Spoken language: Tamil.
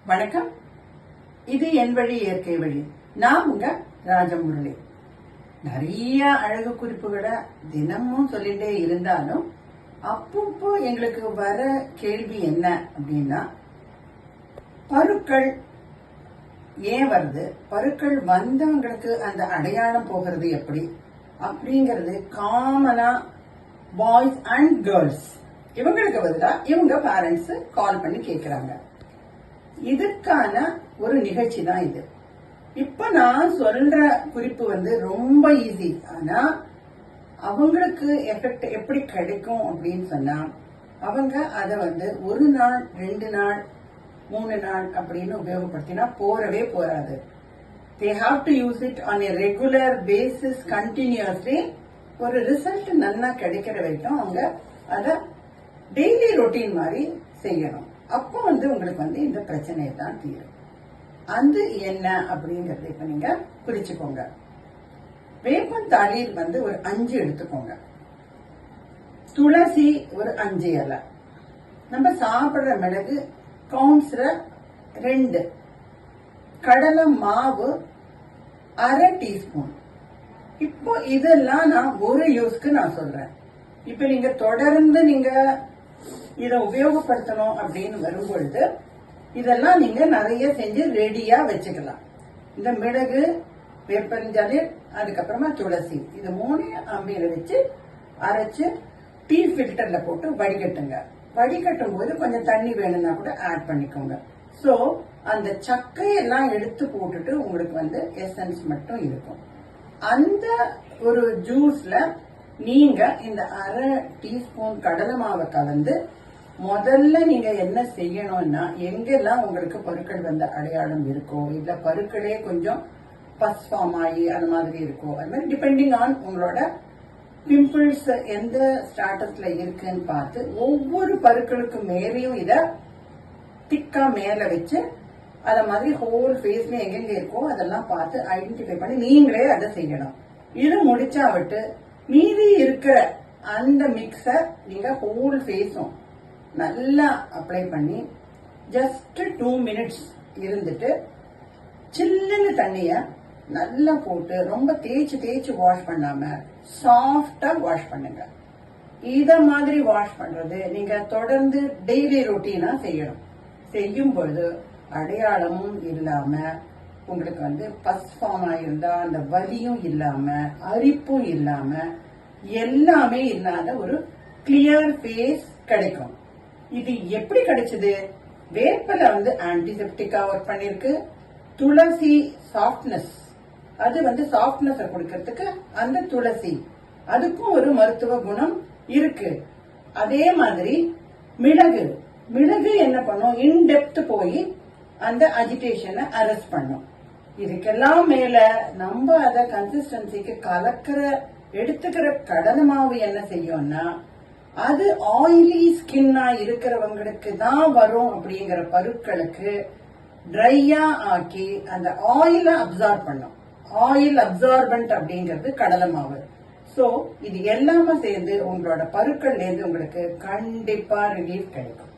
வணக்கம். இது என் வழி இயற்கை வழி. நான் உங்க ராஜமுரளி. நிறைய அழகு குறிப்புகளை தினமும் சொல்லிட்டே இருந்தாலும் அப்பப்போ எங்களுக்கு வர கேள்வி என்ன அப்படின்னா, பருக்கள் ஏன் வருது, பருக்கள் வந்தவங்களுக்கு அந்த அடையாளம் போகிறது எப்படி அப்படிங்கறது காமனா பாய்ஸ் அண்ட் கேர்ள்ஸ் இவங்களுக்கு பதிலா இவங்க பேரண்ட்ஸ் கால் பண்ணி கேக்குறாங்க. இதுக்கான ஒரு நிகழ்ச்சி தான் இது. இப்ப நான் சொல்ற குறிப்பு ரொம்ப ஈஸி. ஆனா அவங்களுக்கு எஃபெக்ட் எப்படி கிடைக்கும் அப்படின்னு சொன்னா, அவங்க அத ஒரு நாள் 2 நாள் 3 நாள் அப்படின்னு உபயோகப்படுத்தினா போறவே போறாது. they have to use it on a regular basis continuously. ஒரு ரிசல்ட் நல்லா கிடைக்கிற வரைக்கும் அவங்க அத டெய்லி ரொட்டீன் மாதிரி செய்யணும். அப்போ உங்களுக்கு இந்த பிரச்சனையை தான் தீரும். அது என்ன அப்படிங்கறது இப்ப நீங்க குறிச்சுக்கோங்க. வேப்பந்தாளிர் ஒரு 5 எடுத்துக்கோங்க. துளசி ஒரு 5 இலை. நம்ம சாப்பிடுற மிளகு கவுன்ஸ்ல 2. கடலை மாவு 1/2 டீஸ்பூன். இப்போ இதெல்லாம் நான் ஒரு யூஸ்க்கு நான் சொல்றேன். இப்ப நீங்க தொடர்ந்து நீங்க இத உபயோகப்படுத்தணும் அப்படின்னு வரும்பொழுது இதெல்லாம் நீங்க நிறைய செஞ்சு ரெடியா வச்சுக்கலாம். இந்த மிளகு, வேப்பஞ்சாலிர், அதுக்கப்புறமா துளசி, இது 3 அம்மியில வச்சு அரைச்சு டீ ஃபில்டர்ல போட்டு வடிகட்டுங்க. வடிகட்டும் போது கொஞ்சம் தண்ணி வேணும்னா கூட ஆட் பண்ணிக்கோங்க. சோ அந்த சக்கையெல்லாம் எடுத்து போட்டுட்டு உங்களுக்கு எசன்ஸ் மட்டும் இருக்கும். அந்த ஒரு ஜூஸ்ல நீங்க இந்த 1/2 டீஸ்பூன் கடலை மாவை கலந்து முதல்ல நீங்க என்ன செய்யணும்னா, எங்கெல்லாம் உங்களுக்கு பருக்கள் அடையாளம் இருக்கோ, இல்ல பருக்களே கொஞ்சம் பஸ் ஃபார்ம் ஆகி அந்த மாதிரி இருக்கோ, அது மாதிரி டிபெண்டிங் ஆன் உங்களோட பிம்பிள்ஸ் எந்த ஸ்டாட்டஸ்ல இருக்குன்னு பார்த்து ஒவ்வொரு பருக்களுக்கு மேலேயும் இத திக்கா மேல வச்சு அத மாதிரி ஹோல் ஃபேஸ்ல எங்கெங்க இருக்கோ அதெல்லாம் பார்த்து ஐடென்டிஃபை பண்ணி நீங்களே அதை செய்யணும். இது முடிச்சா விட்டு மீதி இருக்கிற அந்த மிக்ஸ நீங்க ஹோல் ஃபேஸும் நல்லா அப்ளை பண்ணி ஜஸ்ட் 2 மினிட்ஸ் இருந்துட்டு சில்லுன்னு தண்ணிய நல்லா போட்டு ரொம்ப தேய்ச்சு வாஷ் பண்ணாம சாஃப்டா வாஷ் பண்ணுங்க. இத மாதிரி வாஷ் பண்றது நீங்க தொடர்ந்து டெய்லி ரொட்டீனா செய்யணும். செய்யும் பொழுது அடையாளமும் இல்லாம உங்களுக்கு பஸ் ஃபார்ம் ஆயிருந்தா அந்த வலியும் இல்லாம அரிப்பும் இல்லாம எல்லாமே இல்லாத ஒரு கிளியர் ஃபேஸ் கிடைக்கும். இது எப்படி கிடைச்சது? வேப்பல ஆன்டிசெப்டிக்கா ஒர்க் பண்ணிருக்கு. துளசி சாஃப்ட்னஸ், அது சாஃப்ட்னஸ் கொடுக்கறதுக்கு அந்த துளசி அதுக்கும் ஒரு மருத்துவ குணம் இருக்கு. அதே மாதிரி மிளகு என்ன பண்ணும், இன்டெப்த் போய் அந்த அஜிடேஷனை அரெஸ்ட் பண்ணும். இதுக்கெல்லாம் மேல நம்ம அத கன்சிஸ்டன்சிக்கு எடுத்துக்கிற கடலை மாவு என்ன செய்யும்னா, அது ஆயிலி ஸ்கின்னா இருக்கிறவங்களுக்கு தான் வரும் அப்படிங்கிற பருக்களுக்கு ட்ரையா ஆக்கி அந்த ஆயில அப்சார்ப் பண்ணும். ஆயில் அப்சார்பன்ட் அப்படிங்கிறது கடலை மாவு. சோ இது எல்லாமே சேர்ந்து உங்களோட பருக்கள்ல இருந்து உங்களுக்கு கண்டிப்பா ரிலீஃப் கிடைக்கும்.